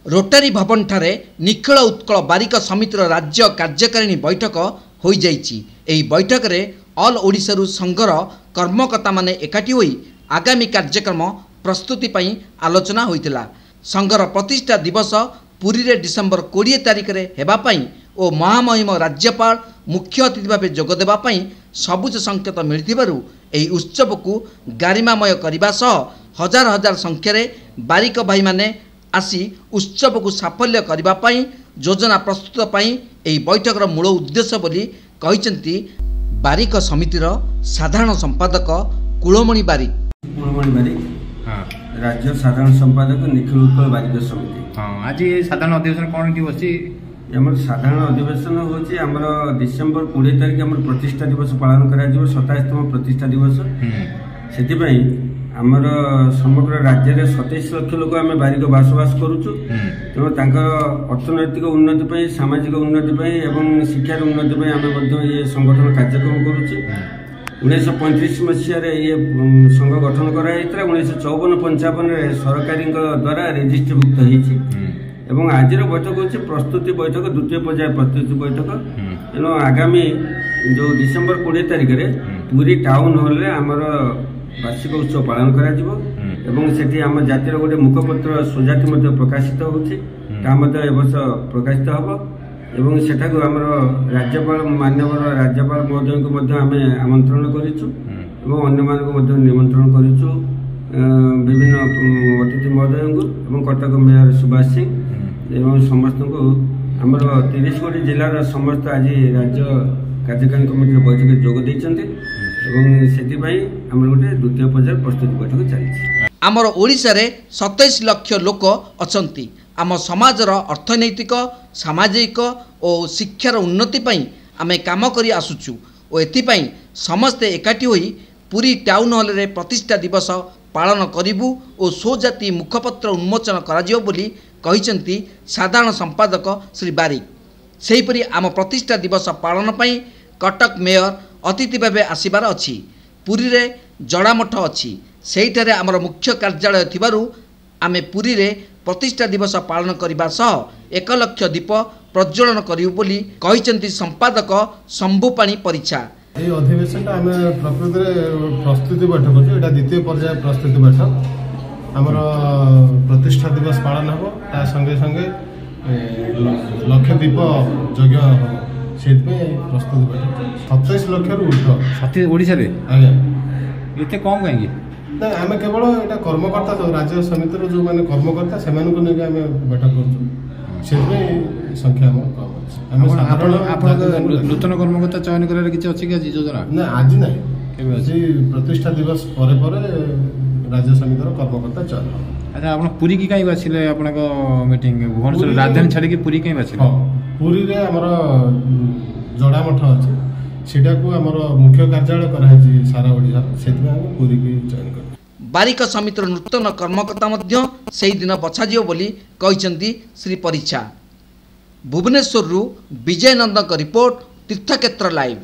रोटारी भवन ठारे निखिल उत्कल बारिक समितिर राज्य कार्यकारिणी बैठक हो जाइछि। एही बैठक रे ऑल ओडिशारू संघर कर्मकर्ता माने एकाठी होई आगामी कार्यक्रम प्रस्तुति पई आलोचना होइतिला। संघर प्रतिष्ठा दिवस पुरी रे डिसेंबर 20 तारिख रे हेबा पई ओ महामहिम राज्यपाल मुख्य अतिथि भाव जोग देबा पई सबुज संकेत मिलिथिबारु एही उत्सव को गारिमामय करिबा सह हजार हजार संख्या रे बारिक भाई माने आसी उत्सव को साफल्य करने पाई योजना प्रस्तुत पाई एही बैठकर मूल उद्देश्य बोली कहिसेंती बारिक समितिर साधारण संपादक कुलमणि बारिक। राज्य साधारण संपादक निखिल उत्कल बारिक समिति। आज साधारण अधिवेशन कौन होची? आमर साधारण अधिवेशन होची आमर डिसेंबर 20 तारिख आमर प्रतिष्ठा दिवस पालन करा जिवो 27तम प्रतिष्ठा दिवस। सेति पई आमर समग्र राज्य में 27 लाख लोक आम बारिक बसवास करुचु। तेणु अर्थनैतिक उन्नति सामाजिक उन्नति एवं शिक्षार उन्नति आम ये संगठन कार्यक्रम करुचे। 1935 मसीह ये संघ गठन कराई 1954-55 सरकारी द्वारा रेजिस्ट्रीभुक्त होती। आज बैठक हूँ प्रस्तुति बैठक द्वितीय पर्याय प्रस्तुति बैठक। तेणु आगामी जो डिसेंबर 20 तारिख में पुरी टाउन हॉल रे आमर वार्षिक उत्सव पालन करा आम जातिर गोटे मुखपत्र सुजाति प्रकाशित होती प्रकाशित हम सेठाक आमर राज्यपाल माननीय राज्यपाल महोदय को आम आमंत्रण करूँ निमंत्रण करूँ विभिन्न अतिथि महोदय को कटक मेयर सुभाष सिंह एवं समस्त को आमर 30 गोटी जिलार समस्त आज राज्य कार्यकारिणी कमिटी बैठक जोग देइछन्ते। गोटे द्वितीय पर्याय प्रस्तुति बैठक चली। आमर ओडिशा रे 27 लाख लोक अछंती। आम समाजर अर्थनैतिक सामाजिक और शिक्षार उन्नति पई आमे काम करी आसुचु और एथिपई समस्ते एकाठी होई पुरी टाउन हॉल रे प्रतिष्ठा दिवस पालन करिबु और स्वजाति मुखपत्र उन्मोचन कराजियो बोली कहिसेंती साधारण संपादक श्री बारिक। सेहीपरि आम प्रतिष्ठा दिवस पालन पई कटक मेयर अतिथि भाव आसबार अच्छी। पुरी रे जड़ामठ अच्छी सेठारे आमर मुख्य कार्यालय थिबारु आमे पुरी रे प्रतिष्ठा दिवस पालन करने सह 1 लाख दीप प्रज्वलन करिउ बोली कहिसेंती संपादक शंभुपाणी परीक्षा। ये अधिवेशन आमे प्रकृति रे प्रस्तुति बैठक अछि। एटा द्वितीय पर्याय प्रस्तुति बैठक आमर प्रतिष्ठा दिवस पालन हबो। ता संगे संगे लक्ष दीप यज्ञ हबो। प्रस्तुत बैठक 27 लाख ओडिशा रे एते कम कहीं ना आम केवल एटा कर्मकर्ता जो राज्य समिति जो माने कर्मकर्ता से बैठक कर संख्या नूतन कर्मकर्ता चयन कर योजना ना आज ना प्रतिष्ठा दिवस पर राज्य समिति कर्मकर्ता चयन। अच्छा आप पुरी की कहीं बाछिले आपन को मीटिंग भुवनेश्वर राजधानी छाड़ी की पुरी कहीं बाछिले? पुरी रे हमर जड़ामठ अछि सेटा को हमर मुख्य कार्यालय कराई सारा ओडिसा सेति हम पुरी की चयन कर। बारिक समितिर नूतन कर्मकर्ता मध्य सेही दिन बछाजियो बोली कहिसेंती श्री परीक्षा। भुवनेश्वर विजय नंदन रिपोर्ट तीर्थक्षेत्र लाइव।